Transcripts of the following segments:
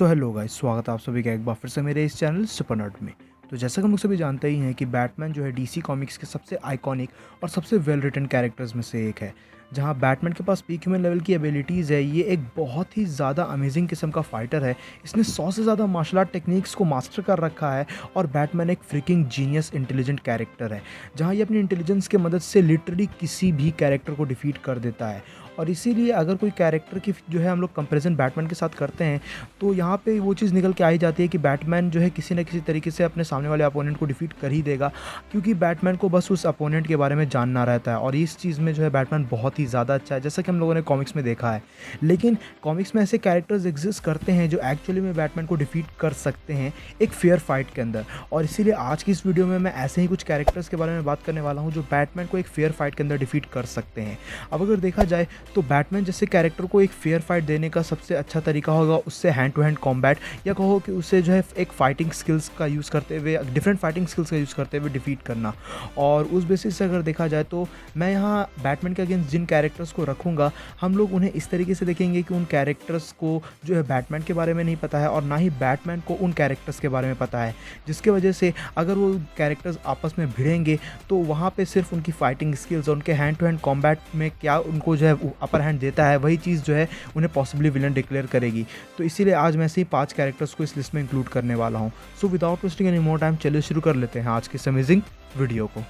So hello guys, स्वागत है आप सभी का एक बार फिर से मेरे इस चैनल सुपर नर्ड में। तो जैसा कि हम लोग सभी जानते ही हैं कि बैटमैन जो है डीसी कॉमिक्स के सबसे आइकॉनिक और सबसे वेल रिटन कैरेक्टर्स में से एक है। जहां बैटमैन के पास पीक ह्यूमन लेवल की एबिलिटीज़ है, ये एक बहुत ही ज़्यादा अमेजिंग किस्म का फाइटर है। इसने 100 से ज़्यादा मार्शल आर्ट टेक्निक्स को मास्टर कर रखा है और बैटमैन एक फ्रिकिंग जीनियस इंटेलिजेंट कैरेक्टर है, जहां ये अपनी इंटेलिजेंस की मदद से लिटरली किसी भी कैरेक्टर को डिफीट कर देता है। और इसीलिए अगर कोई कैरेक्टर की जो है हम लोग कंपैरिजन बैटमैन के साथ करते हैं, तो यहाँ पे वो चीज़ निकल के आ ही जाती है कि बैटमैन जो है किसी न किसी तरीके से अपने सामने वाले अपोनेंट को डिफीट कर ही देगा, क्योंकि बैटमैन को बस उस अपोनेंट के बारे में जानना रहता है। और इस चीज़ में जो है बैटमैन बहुत ही ज़्यादा अच्छा है, जैसा कि हम लोगों ने कॉमिक्स में देखा है। लेकिन कॉमिक्स में ऐसे कैरेक्टर्स एग्जिस्ट करते हैं जो एक्चुअली में बैटमैन को डिफीट कर सकते हैं एक फेयर फाइट के अंदर। और इसीलिए आज की इस वीडियो में मैं ऐसे ही कुछ कैरेक्टर्स के बारे में बात करने वाला हूँ जो बैटमैन को एक फेयर फाइट के अंदर डिफीट कर सकते हैं। अब अगर देखा जाए तो बैटमैन जैसे कैरेक्टर को एक फेयर फाइट देने का सबसे अच्छा तरीका होगा उससे हैंड टू हैंड कॉम्बैट, या कहो कि उससे जो है एक फाइटिंग स्किल्स का यूज़ करते हुए, डिफरेंट फाइटिंग स्किल्स का यूज़ करते हुए डिफीट करना। और उस बेसिस से अगर देखा जाए तो मैं यहाँ बैटमैन के अगेंस्ट जिन कैरेक्टर्स को रखूँगा, हम लोग उन्हें इस तरीके से देखेंगे कि उन कैरेक्टर्स को जो है बैटमैन के बारे में नहीं पता है और ना ही बैटमैन को उन कैरेक्टर्स के बारे में पता है, जिसके वजह से अगर वो कैरेक्टर्स आपस में भिड़ेंगे तो वहाँ पे सिर्फ उनकी फाइटिंग स्किल्स और उनके हैंड टू हैंड कॉम्बैट में क्या उनको जो है अपर हैंड देता है, वही चीज़ जो है उन्हें पॉसिबली विलन डिक्लेयर करेगी। तो इसीलिए आज मैं ऐसे ही 5 कैरेक्टर्स को इस लिस्ट में इंक्लूड करने वाला हूँ। So without wasting any more time, चलिए शुरू कर लेते हैं आज की इस अमेजिंग वीडियो को।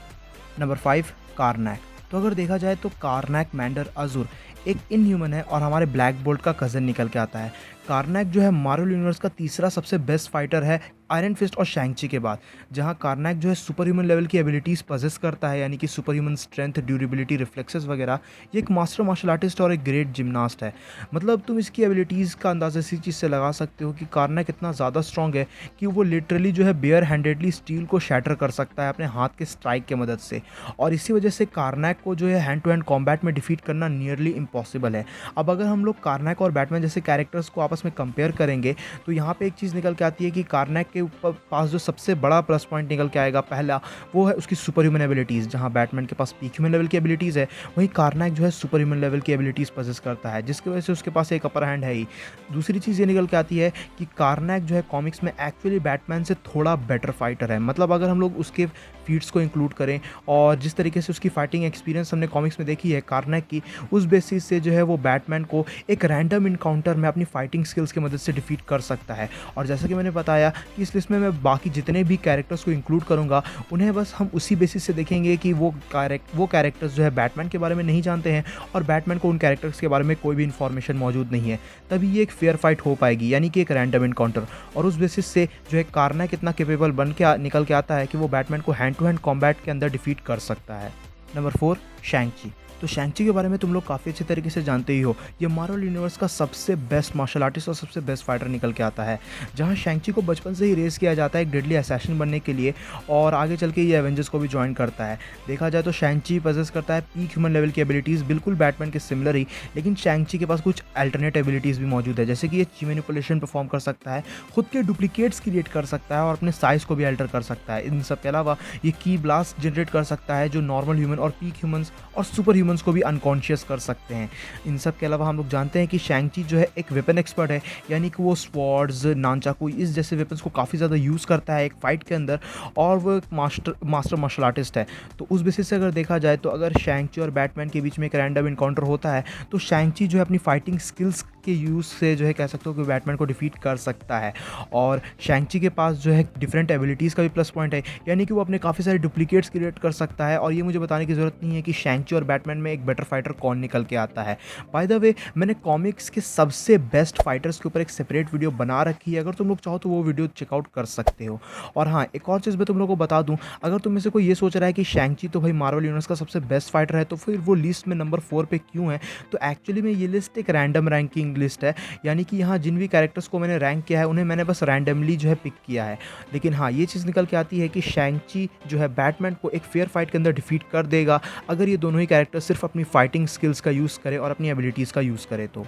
नंबर 5, कार्नैक। तो अगर देखा जाए तो कार्नैक मैंडर अज़ुर एक इनह्यूमन है और हमारे ब्लैक बोल्ट का कज़न निकल के आता है। कार्नैक जो है मार्वल यूनिवर्स का तीसरा सबसे बेस्ट फाइटर है आयरन फिस्ट और शैंग-ची के बाद। जहां कार्नैक जो है सुपर ह्यूमन लेवल की एबिलिटीज़ पजेस करता है, यानी कि super human strength, durability, reflexes वगैरह। ये एक मास्टर मार्शल आर्टिस्ट और एक ग्रेट जिमनास्ट है। मतलब तुम इसकी एबिलिटीज़ का अंदाज़ा इसी चीज़ से लगा सकते हो कि कार्नैक इतना ज़्यादा स्ट्रॉन्ग है कि वो लिटरली जो है बेयर हैंडेडली स्टील को शैटर कर सकता है अपने हाथ के स्ट्राइक की मदद से। और इसी वजह से कार्नैक को जो है हैंड टू हैंड कॉम्बैट में डिफीट करना नियरली इम्पॉसिबल है। अब अगर हम लोग कार्नैक और बैटमैन जैसे कैरेक्टर्स को आपस में कंपेयर करेंगे तो यहाँ पे एक चीज़ निकल के आती है कि कार्नैक के ऊपर पास जो सबसे बड़ा प्लस पॉइंट निकल के आएगा पहला, वो है उसकी सुपर ह्यूमन एबिलिटीज़। जहाँ बैटमैन के पास पीक ह्यूमन लेवल की एबिलिटीज़ है, वहीं कार्नैक जो है सुपर ह्यूमन लेवल की एबिलिटीज़ पजेस करता है, जिसकी वजह से उसके पास एक अपर हैंड है ही। दूसरी चीज़ ये निकल के आती है कि कार्नैक जो है कॉमिक्स में एक्चुअली बैटमैन से थोड़ा बेटर फाइटर है। मतलब अगर हम लोग उसके फीट्स को इंक्लूड करें और जिस तरीके से उसकी फाइटिंग एक्सपीरियंस हमने कॉमिक्स में देखी है कार्नैक की, उस बेसिस से जो है वो बैटमैन को एक रैंडम इनकाउंटर में अपनी फाइटिंग स्किल्स की मदद से डिफीट कर सकता है। और जैसा कि मैंने बताया कि इस लिस्ट में मैं बाकी जितने भी कैरेक्टर्स को इंक्लूड करूंगा, उन्हें बस हम उसी बेसिस से देखेंगे कि वो कैरेक्टर्स जो है बैटमैन के बारे में नहीं जानते हैं और बैटमैन को उन कैरेक्टर्स के बारे में कोई भी इन्फॉर्मेशन मौजूद नहीं है। तभी ये एक फेयर फाइट हो पाएगी, यानी कि एक रैंडम इनकाउंटर। और उस बेसिस से जो है कार्नैक इतना केपेबल बन के निकल के आता है कि वो बैटमैन को हैंड टू हैंड कॉम्बैट के अंदर डिफीट कर सकता है। नंबर 4, शैंग-ची। तो शैंग-ची के बारे में तुम लोग काफ़ी अच्छे तरीके से जानते ही हो। ये मार्वल यूनिवर्स का सबसे बेस्ट मार्शल आर्टिस्ट और सबसे बेस्ट फाइटर निकल के आता है। जहाँ शैंग-ची को बचपन से ही रेस किया जाता है एक डेडली असैसिन बनने के लिए, और आगे चल के ये एवेंजर्स को भी ज्वाइन करता है। देखा जाए तो शैंग-ची पजेस करता है पीक ह्यूमन लेवल की एबिलिटीज़, बिल्कुल बैटमैन के सिमिलर ही। लेकिन शैंग-ची के पास कुछ अल्टरनेट एबिलिटीज़ भी मौजूद है, जैसे कि ये ची मैनिपुलेशन परफॉर्म कर सकता है, खुद के डुप्लीकेट्स क्रिएट कर सकता है और अपने साइज़ को भी अल्टर कर सकता है। इन सब के अलावा ये की ब्लास्ट जनरेट कर सकता है जो नॉर्मल ह्यूमन और पीक ह्यूमंस और सुपर ह्यूमंस को भी अनकॉन्शियस कर सकते हैं। इन सब के अलावा हम लोग जानते हैं कि शैंग-ची जो है एक वेपन एक्सपर्ट है, यानी कि वो स्वॉर्ड्स, नानचाकू इस जैसे वेपन्स को काफ़ी ज़्यादा यूज़ करता है एक फाइट के अंदर, और वो एक मास्टर मार्शल आर्टिस्ट है। तो उस बेसिस से अगर देखा जाए तो अगर शैंग-ची और बैटमैन के बीच में एक रैंडम इनकाउंटर होता है तो शैंग-ची जो है अपनी फाइटिंग स्किल्स के यूज़ से जो है कह सकते हो कि बैटमैन को डिफीट कर सकता है। और शैंग-ची के पास जो है डिफरेंट एबिलिटीज़ का भी प्लस पॉइंट है, यानी कि वो अपने काफ़ी सारे डुप्लीकेट्स क्रिएट कर सकता है। और ये मुझे बताने की ज़रूरत नहीं है कि शैंग-ची और बैटमैन में एक बेटर फाइटर कौन निकल के आता है। बाय द वे, मैंने कॉमिक्स के सबसे बेस्ट फाइटर्स के ऊपर एक सेपरेट वीडियो बना रखी है, अगर तुम लोग चाहो तो वो वीडियो चेकआउट कर सकते हो। और हाँ, एक और चीज़ मैं तुम लोगों को बता दूं, अगर तुम में से कोई ये सोच रहा है कि शैंग-ची तो भाई मार्वल यूनिवर्स का सबसे बेस्ट फाइटर है, तो फिर वो लिस्ट में नंबर 4 पे क्यों है? तो एक्चुअली में ये लिस्ट एक रैंडम रैंकिंग लिस्ट है, यानी कि यहाँ जिन भी कैरेक्टर्स को मैंने रैंक किया है उन्हें मैंने बस रैंडमली जो है पिक किया है। लेकिन हाँ, ये चीज़ निकल के आती है कि शैंग-ची जो है बैटमैन को एक फेयर फाइट के अंदर डिफीट कर देगा अगर ये दोनों ही कैरेक्टर सिर्फ अपनी फाइटिंग स्किल्स का यूज़ करे और अपनी एबिलिटीज़ का यूज़ करे तो।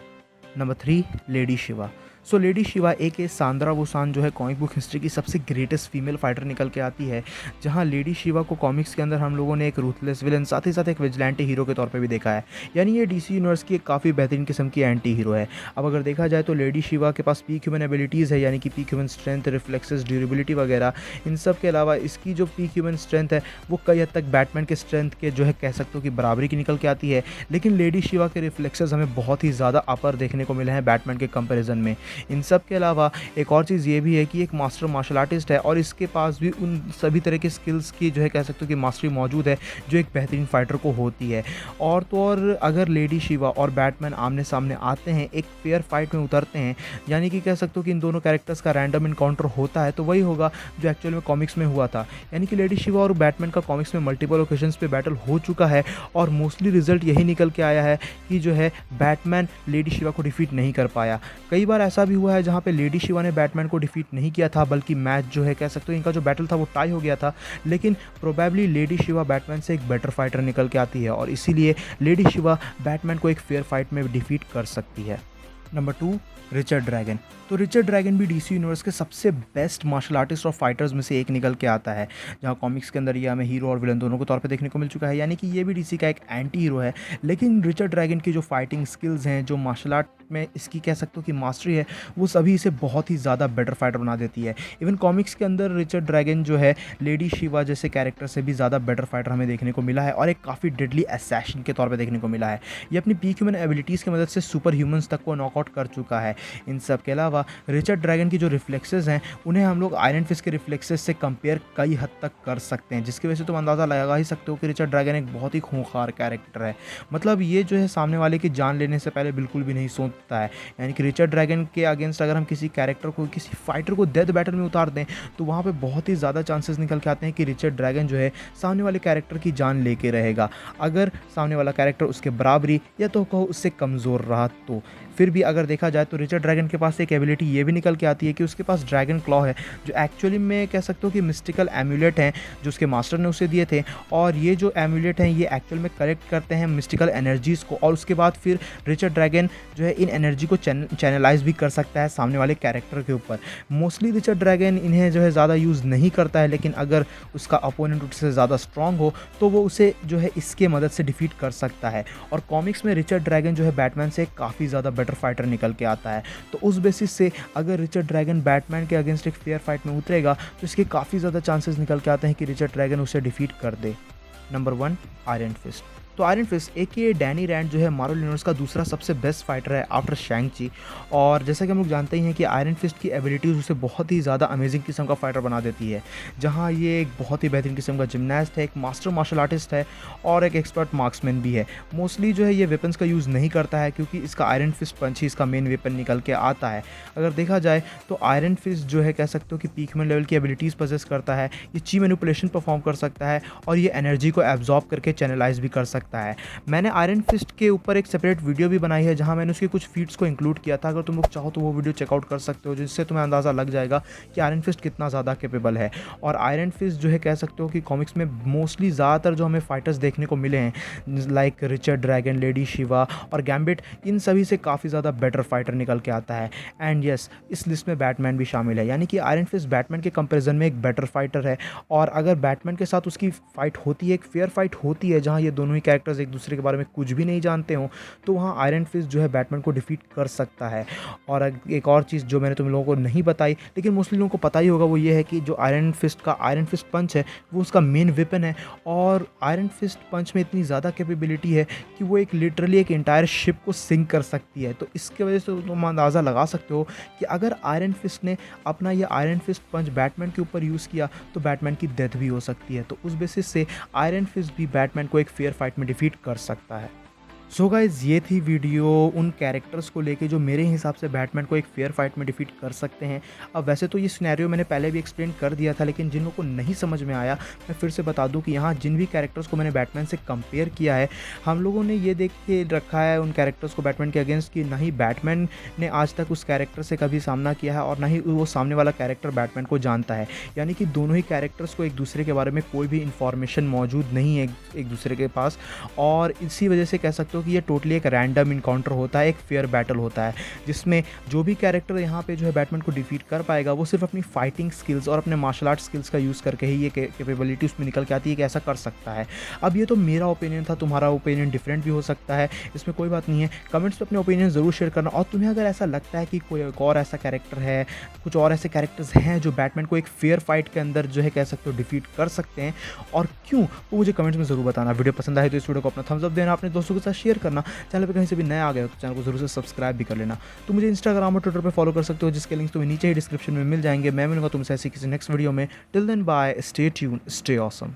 Number 3, lady Shiva. So lady Shiva a Sandra Woosan जो है कॉमिक बुक हिस्ट्री की सबसे ग्रेटेस्ट फीमेल फाइटर निकल के आती है, जहां लेडी शिवा को कॉमिक्स के अंदर हम लोगों ने एक रूथलेस विलन साथ ही साथ एक विजिलेंटी हीरो के तौर पे भी देखा है। यानी ये डीसी यूनिवर्स की एक काफ़ी बेहतरीन किस्म की एंटी हीरो है। अब अगर देखा जाए तो लेडी शिवा के पास पीक ह्यूमन एबिलिटीज़ है, यानी कि peak human strength, reflexes, durability वगैरह। इन सब के अलावा इसकी जो पीक ह्यूमन स्ट्रेंथ है वो कई हद तक बैटमैन के स्ट्रेंथ के जो है कह सकते हो कि बराबरी की निकल के आती है। लेकिन लेडी शिवा के रिफ्लेक्सेस हमें बहुत ही ज़्यादा अपर देखने को मिले हैं बैटमैन के कंपैरिजन में। इन सब के अलावा एक और चीज़ ये भी है कि एक मास्टर मार्शल आर्टिस्ट है और इसके पास भी उन सभी तरह के स्किल्स की जो है कह सकते हो कि मास्टरी मौजूद है जो एक बेहतरीन फाइटर को होती है। और तो और अगर लेडी शिवा और बैटमैन आमने सामने आते हैं, एक फेयर फाइट में उतरते हैं, यानी कि कह सकते हो कि इन दोनों कैरेक्टर्स का रैंडम इनकाउंटर होता है, तो वही होगा जो एक्चुअल में कॉमिक्स में हुआ था। यानी कि लेडी शिवा और बैटमैन का कॉमिक्स में मल्टीपल ओकेजन्स पे बैटल हो चुका है और मोस्टली रिजल्ट यही निकल के आया है कि जो है बैटमैन लेडी शिवा को डिफीट नहीं कर पाया। कई बार ऐसा भी हुआ है जहाँ पे लेडी शिवा ने बैटमैन को डिफीट नहीं किया था, बल्कि मैच जो है कह सकते हो इनका जो बैटल था वो टाई हो गया था। लेकिन प्रोबेबली लेडी शिवा बैटमैन से एक बेटर फाइटर निकल के आती है और इसीलिए लेडी शिवा बैटमैन को एक फेयर फाइट में डिफीट कर सकती है। Number 2, Richard dragon. तो रिचर्ड ड्रैगन भी डीसी यूनिवर्स के सबसे बेस्ट मार्शल आर्टिस्ट और फाइटर्स में से एक निकल के आता है, जहां कॉमिक्स के अंदर ये हमें हीरो और विलन दोनों के तौर पे देखने को मिल चुका है। यानी कि ये भी डीसी का एक एंटी हीरो है। लेकिन रिचर्ड ड्रैगन की जो फाइटिंग स्किल्स हैं, जो मार्शल आर्ट में इसकी कह सकते हो कि मास्टरी है, वो सभी इसे बहुत ही ज़्यादा बेटर फाइटर बना देती है। इवन कॉमिक्स के अंदर रिचर्ड ड्रैगन जो है लेडी शिवा जैसे कैरेक्टर से भी ज़्यादा बेटर फाइटर हमें देखने को मिला है और एक काफ़ी डेडली असैसिन के तौर पे देखने को मिला है। ये अपनी पीक ह्यूमन एबिलिटीज़ की मदद से सुपर ह्यूमंस तक को नॉकआउट कर चुका है। इन सब के अलावा रिचर्ड ड्रैगन की जो रिफ्लेक्सेस हैं उन्हें हम लोग आयरन फिस्ट के रिफ्लेक्सेस से कंपेयर कई हद तक कर सकते हैं, जिसकी वजह से तुम अंदाज़ा लगा ही सकते हो कि रिचर्ड ड्रैगन एक बहुत ही खूंखार कैरेक्टर है। मतलब ये जो है सामने वाले की जान लेने से पहले बिल्कुल भी नहीं सोचता है। यानी कि रिचर्ड ड्रैगन के अगेंस्ट अगर हम किसी कैरेक्टर को, किसी फाइटर को डेथ बैटल में उतार दें तो वहाँ पे बहुत ही ज़्यादा चांसेस निकल के आते हैं कि रिचर्ड ड्रैगन जो है सामने वाले कैरेक्टर की जान लेके रहेगा। अगर सामने वाला कैरेक्टर उसके बराबरी या तो कहो उससे कमज़ोर रहा तो। फिर भी अगर देखा जाए तो रिचर्ड ड्रैगन के पास एक एबिलिटी ये भी निकल के आती है कि उसके पास ड्रैगन क्लॉ है, जो एक्चुअली में कह सकते हो कि मिस्टिकल एम्यूलेट हैं जो उसके मास्टर ने उसे दिए थे। और ये जो एम्यूलेट हैं ये एक्चुअल में कलेक्ट करते हैं मिस्टिकल एनर्जीज़ को, और उसके बाद फिर रिचर्ड ड्रैगन जो है इन एनर्जी को चैनलाइज भी कर सकता है सामने वाले कैरेक्टर के ऊपर। मोस्टली रिचर्ड ड्रैगन इन्हें जो है ज़्यादा यूज़ नहीं करता है, लेकिन अगर उसका अपोनेंट उससे ज़्यादा स्ट्रॉन्ग हो तो वो उसे जो है इसके मदद से डिफीट कर सकता है। और कॉमिक्स में रिचर्ड ड्रैगन जो है बैटमैन से काफ़ी ज़्यादा बेटर फाइटर निकल के आता है। तो उस बेसिस से अगर रिचर्ड ड्रैगन बैटमैन के अगेंस्ट एक फेयर फाइट में उतरेगा तो इसके काफ़ी ज़्यादा चांसेस निकल के आते हैं कि रिचर्ड ड्रैगन उसे डिफीट कर दे। Number 1, iron fist. तो iron fist a Danny Rand जो है मार्वल यूनिवर्स का दूसरा सबसे बेस्ट फाइटर है आफ्टर शैंग-ची। और जैसा कि हम लोग जानते ही हैं कि आयरन फिस्ट की एबिलिटीज़ उसे बहुत ही ज़्यादा अमेजिंग किस्म का फाइटर बना देती है, जहां ये एक बहुत ही बेहतरीन किस्म का जिमनास्ट है, एक मास्टर मार्शल आर्टिस्ट है और एक एक्सपर्ट मार्क्समैन भी है। मोस्टली जो है ये वेपन्स का यूज़ नहीं करता है क्योंकि इसका आयरन फिस्ट पंच ही इसका मेन वेपन निकल के आता है। अगर देखा जाए तो आयरन फिस्ट जो है कह सकते हो कि पीक ह्यूमन लेवल की एबिलिटीज़ पोजेस करता है, ये ची मैनिपुलेशन परफॉर्म कर सकता है और ये एनर्जी को एब्जॉर्ब करके चैनलाइज भी कर सकता है। मैंने आयरन फिस्ट के ऊपर एक सेपरेट वीडियो भी बनाई है जहां मैंने उसके कुछ फीट्स को इंक्लूड किया था। अगर तुम लोग चाहो तो वो वीडियो चेकआउट कर सकते हो, जिससे तुम्हें अंदाज़ा लग जाएगा कि आयरन फिस्ट कितना ज़्यादा कैपेबल है। और आयरन फिस्ट जो है कह सकते हो कि कॉमिक्स में मोस्टली ज़्यादातर जो हमें फाइटर्स देखने को मिले हैं like Richard dragon, lady Shiva और गैम्बिट, इन सभी से काफ़ी ज़्यादा बेटर फाइटर निकल के आता है। एंड यस, इस लिस्ट में बैटमैन भी शामिल है, यानी कि आयरन फिस्ट बैटमैन के कंपेरिजन में एक बेटर फाइटर है। और अगर बैटमैन के साथ उसकी फाइट होती है, एक फेयर फाइट होती है जहाँ ये दोनों ही कैरेक्टर्स एक दूसरे के बारे में कुछ भी नहीं जानते हो, तो वहाँ आयरन फिस्ट जो है बैटमैन को डिफीट कर सकता है। और एक और चीज़ जो मैंने तुम लोगों को नहीं बताई लेकिन मोस्टली लोगों को पता ही होगा, वो ये है कि जो आयरन फिस्ट पंच है वो उसका मेन वेपन है। और आयरन फिस्ट पंच में इतनी ज़्यादा कैपेबिलिटी है कि वो एक लिटरली एक इंटायर शिप को सिंक कर सकती है। तो इसके वजह से तुम अंदाज़ा लगा सकते हो कि अगर आयरन फिस्ट ने अपना ये आयरन फिस्ट पंच बैटमैन के ऊपर यूज़ किया तो बैटमैन की डेथ भी हो सकती है। तो उस बेसिस से आयरन फिस्ट भी बैटमैन को एक फेयर फाइट में डिफीट कर सकता है। सो गाइज़, ये थी वीडियो उन कैरेक्टर्स को लेके जो मेरे हिसाब से बैटमैन को एक फेयर फाइट में डिफीट कर सकते हैं। अब वैसे तो ये सिनेरियो मैंने पहले भी एक्सप्लेन कर दिया था, लेकिन जिन लोगों को नहीं समझ में आया मैं फिर से बता दूं कि यहाँ जिन भी कैरेक्टर्स को मैंने बैटमैन से कंपेयर किया है, हम लोगों ने ये देख के रखा है उन कैरेक्टर्स को बैटमैन के अगेंस्ट कि ना ही बैटमैन ने आज तक उस कैरेक्टर से कभी सामना किया है और ना ही वो सामने वाला कैरेक्टर बैटमैन को जानता है। यानी कि दोनों ही कैरेक्टर्स को एक दूसरे के बारे में कोई भी इंफॉर्मेशन मौजूद नहीं है एक दूसरे के पास, और इसी वजह से कह सकते सकते हो कि ये टोटली एक रैंडम इनकाउंटर होता है, एक फेयर बैटल होता है, जिसमें जो भी कैरेक्टर यहाँ पे जो है बैटमैन को डिफीट कर पाएगा वो सिर्फ अपनी फाइटिंग स्किल्स और अपने मार्शल आर्ट स्किल्स का यूज़ करके ही ये कैपेबिलिटी उसमें निकल के आती है कि ऐसा कर सकता है। अब ये तो मेरा ओपिनियन था, तुम्हारा ओपिनियन डिफरेंट भी हो सकता है, इसमें कोई बात नहीं है। कमेंट्स में अपने ओपिनियन ज़रूर शेयर करना, और तुम्हें अगर ऐसा लगता है कि कोई एक और ऐसा कैरेक्टर है, कुछ और ऐसे कैरेक्टर्स हैं जो बैटमैन को एक फेयर फाइट के अंदर जो है कह सकते हो डिफीट कर सकते हैं, और क्यों, वो मुझे कमेंट्स में ज़रूर बताना। वीडियो पसंद आए तो इस वीडियो को अपना थम्स अप देना, अपने दोस्तों के साथ शेयर करना। चैनल पे कहीं से भी नया आ गए हो तो चैनल को जरूर से सब्सक्राइब भी कर लेना। तो मुझे इंस्टाग्राम और ट्विटर पे फॉलो कर सकते हो, जिसके लिंक्स तुम्हें नीचे ही डिस्क्रिप्शन में मिल जाएंगे। मैं मिलूंगा तुमसे ऐसी किसी नेक्स्ट वीडियो में। Till then bye, stay tune, stay awesome.